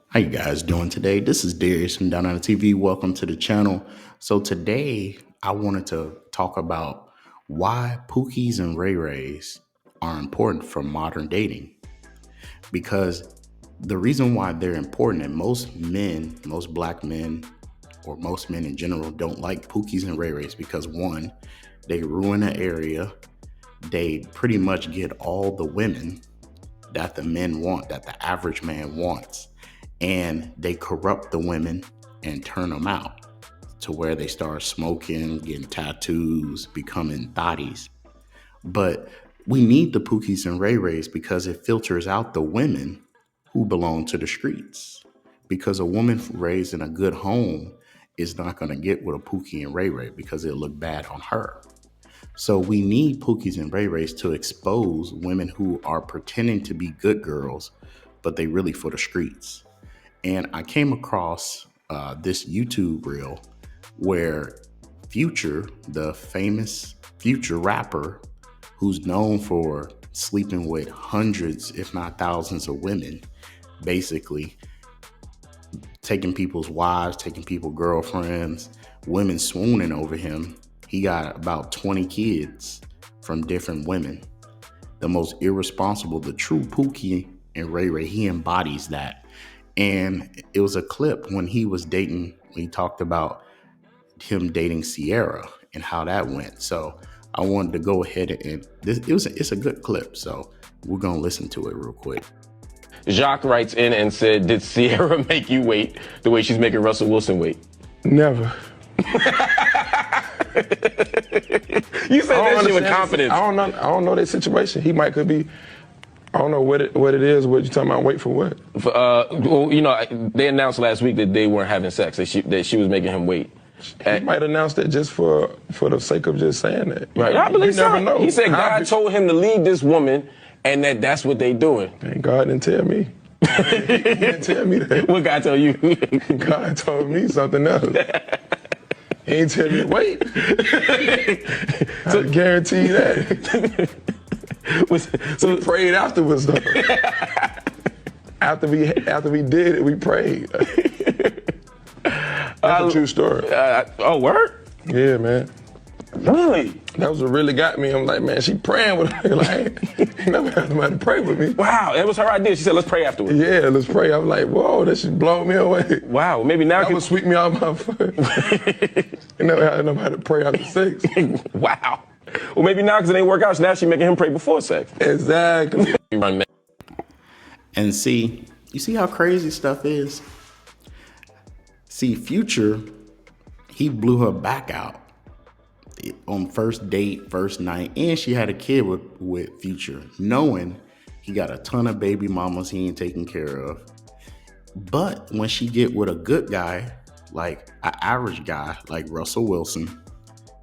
How you guys doing today? This is Darius from Down on the TV. Welcome to the channel. So today I wanted to talk about why Pookies and Ray Rays are important for modern dating. Because the reason why they're important, and most men, most black men, or most men in general don't like Pookies and Ray Rays because one, they ruin the area. They pretty much get all the women that the men want, that the average man wants, and they corrupt the women and turn them out to where they start smoking, getting tattoos, becoming thotties. But we need the Pookies and Ray Rays because it filters out the women who belong to the streets. Because a woman raised in a good home is not going to get with a Pookie and Ray Ray because it'll look bad on her. So we need Pookies and Ray Rays to expose women who are pretending to be good girls, but they really for the streets. And I came across this YouTube reel where Future, the famous Future rapper, who's known for sleeping with hundreds, if not thousands, of women, basically taking people's wives, taking people's girlfriends, women swooning over him. He got about 20 kids from different women. The most irresponsible, the true Pookie and Ray Ray, he embodies that. And it was a clip when he was dating, when he talked about him dating Sierra and how that went. So I wanted to go ahead and it's a good clip. So we're going to listen to it real quick. Jacques writes in and said, did Sierra make you wait the way she's making Russell Wilson wait? Never. You said that shit with confidence. I don't know that situation. Could be. I don't know what it is. What you talking about? Wait for what? Well, they announced last week that they weren't having sex. That she was making him wait. He might announce that just for the sake of just saying that. Right. I believe so. Never know. He said God told him to leave this woman, and that's what they doing. And God didn't tell me. He didn't tell me that. What God told you? God told me something else. He ain't tell me to wait. I guarantee you that. So we prayed afterwards, though. After we did it, we prayed. That's a true story. Oh, word? Yeah, man. Really? That was what really got me. I'm like, man, she praying with me. Like, ain't never had somebody to pray with me. Wow, that was her idea. She said, let's pray afterwards. Yeah, let's pray. I'm like, whoa, that should blow me away. Wow, maybe now that would sweep me out my foot. You never had nobody to pray after sex. Wow. Well, maybe now because it ain't work out, so now she's making him pray before sex. Exactly. And see, you see how crazy stuff is? See, Future, he blew her back out on first date, first night, and she had a kid with Future, knowing he got a ton of baby mamas he ain't taking care of. But when she get with a good guy, like an average guy like Russell Wilson,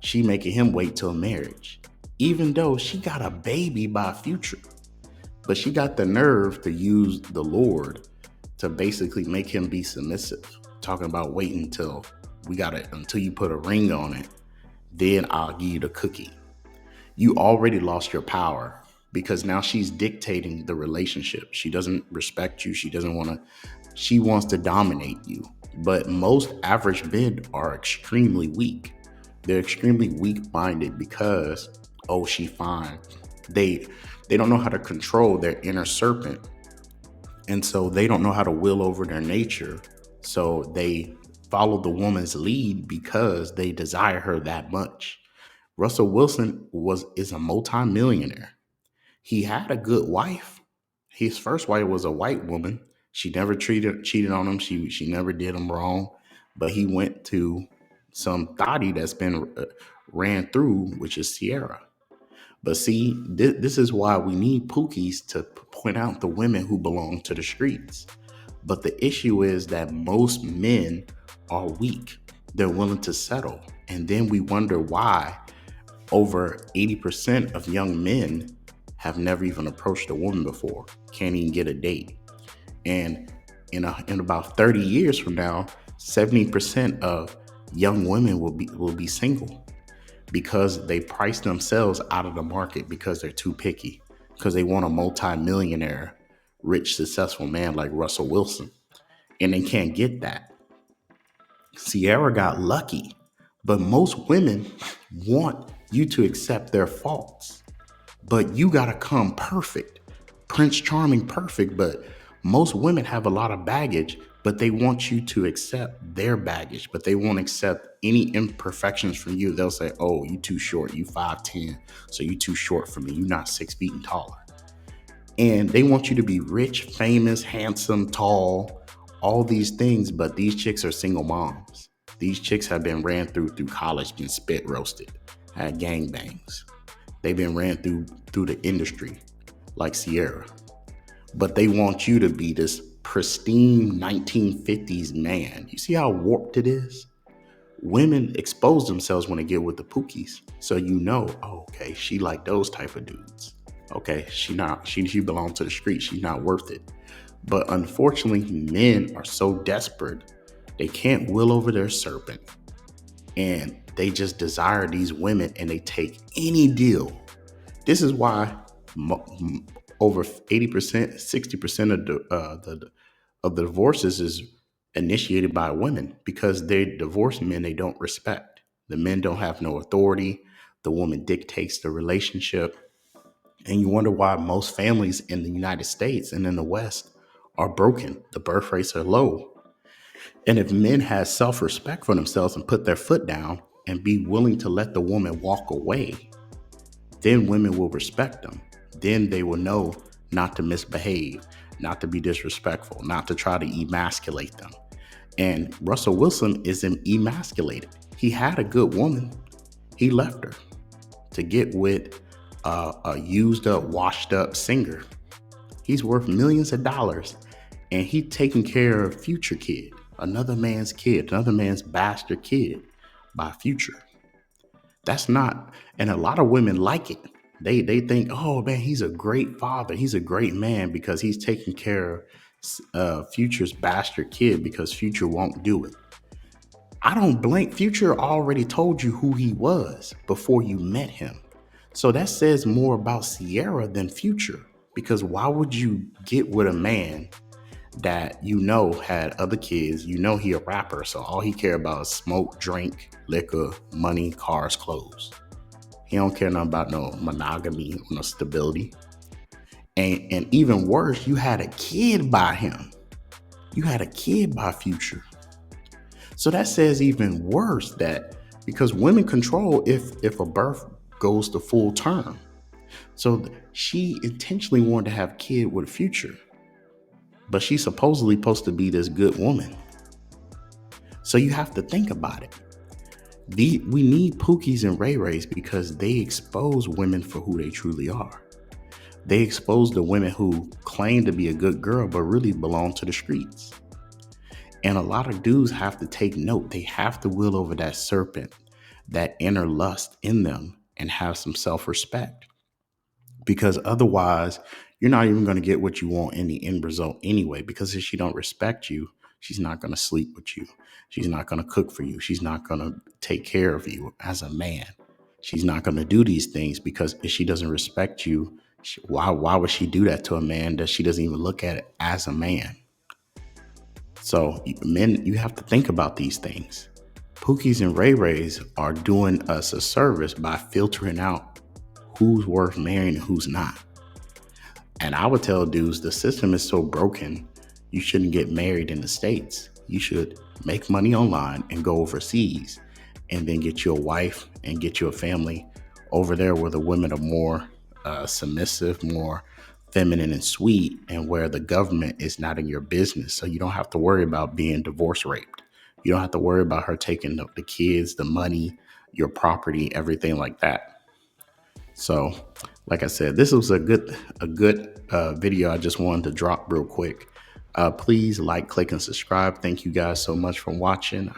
she making him wait till marriage, even though she got a baby by Future. But she got the nerve to use the Lord to basically make him be submissive, talking about waiting until you put a ring on it, then I'll give you the cookie. You already lost your power because now she's dictating the relationship. She doesn't respect you. She wants to dominate you. But most average men are extremely weak. They're extremely weak-minded because, oh, she fine. They don't know how to control their inner serpent. And so they don't know how to will over their nature. So they follow the woman's lead because they desire her that much. Russell Wilson is a multi-millionaire. He had a good wife. His first wife was a white woman. She never cheated on him. She never did him wrong. But he went to some thotty that's been ran through, which is Sierra. But see, this is why we need Pookies to point out the women who belong to the streets. But the issue is that most men are weak. They're willing to settle. And then we wonder why over 80% of young men have never even approached a woman before, can't even get a date. And in about 30 years from now, 70% of young women will be single because they price themselves out of the market because they're too picky, because they want a multi-millionaire, rich, successful man like Russell Wilson. and they can't get that. Sierra got lucky, but most women want you to accept their faults, but you gotta come perfect, Prince Charming perfect. But most women have a lot of baggage, but they want you to accept their baggage, but they won't accept any imperfections from you. They'll say, oh, you too short, you 5'10", so you too short for me, you're not 6 feet and taller. And they want you to be rich, famous, handsome, tall, all these things, but these chicks are single moms. These chicks have been ran through college, been spit roasted, had gangbangs. They've been ran through the industry like Sierra. But they want you to be this pristine 1950s man. You see how warped it is? Women expose themselves when they get with the Pookies. So you know, oh, okay, she like those type of dudes. Okay, she belongs to the street. She's not worth it. But unfortunately, men are so desperate, they can't will over their serpent. And they just desire these women and they take any deal. This is why over 80%, 60% of the divorces is initiated by women, because they divorce men they don't respect. The men don't have no authority. The woman dictates the relationship. And you wonder why most families in the United States and in the West are broken. The birth rates are low. And if men had self-respect for themselves and put their foot down and be willing to let the woman walk away, then women will respect them. Then they will know not to misbehave, not to be disrespectful, not to try to emasculate them. And Russell Wilson isn't emasculated. He had a good woman. He left her to get with a used up, washed up singer. He's worth millions of dollars, and he's taking care of Future kid, another man's bastard kid by Future. That's not, and a lot of women like it. They think, oh man, he's a great father. He's a great man because he's taking care of Future's bastard kid, because Future won't do it. I don't blink. Future already told you who he was before you met him. So that says more about Sierra than Future, because why would you get with a man that you know had other kids? You know he a rapper, so all he care about is smoke, drink, liquor, money, cars, clothes. He don't care nothing about no monogamy, no stability. And even worse, you had a kid by him. You had a kid by Future. So that says even worse, that because women control if a birth goes to full term. So she intentionally wanted to have a kid with Future, but she's supposedly supposed to be this good woman. So you have to think about it. We need Pookies and Ray Rays because they expose women for who they truly are. They expose the women who claim to be a good girl but really belong to the streets. And a lot of dudes have to take note. They have to will over that serpent, that inner lust in them, and have some self-respect. Because otherwise, you're not even going to get what you want in the end result anyway. Because if she don't respect you, she's not going to sleep with you. She's not going to cook for you. She's not going to take care of you as a man. She's not going to do these things, because if she doesn't respect you, why would she do that to a man that she doesn't even look at it as a man? So men, you have to think about these things. Pookies and Ray Rays are doing us a service by filtering out who's worth marrying and who's not. And I would tell dudes, the system is so broken, you shouldn't get married in the States. You should make money online and go overseas, and then get you a wife and get you a family over there where the women are more submissive, more feminine and sweet, and where the government is not in your business. So you don't have to worry about being divorce raped. You don't have to worry about her taking the kids, the money, your property, everything like that. So, like I said, this was a good video. I just wanted to drop real quick. Please like, click, and subscribe. Thank you guys so much for watching.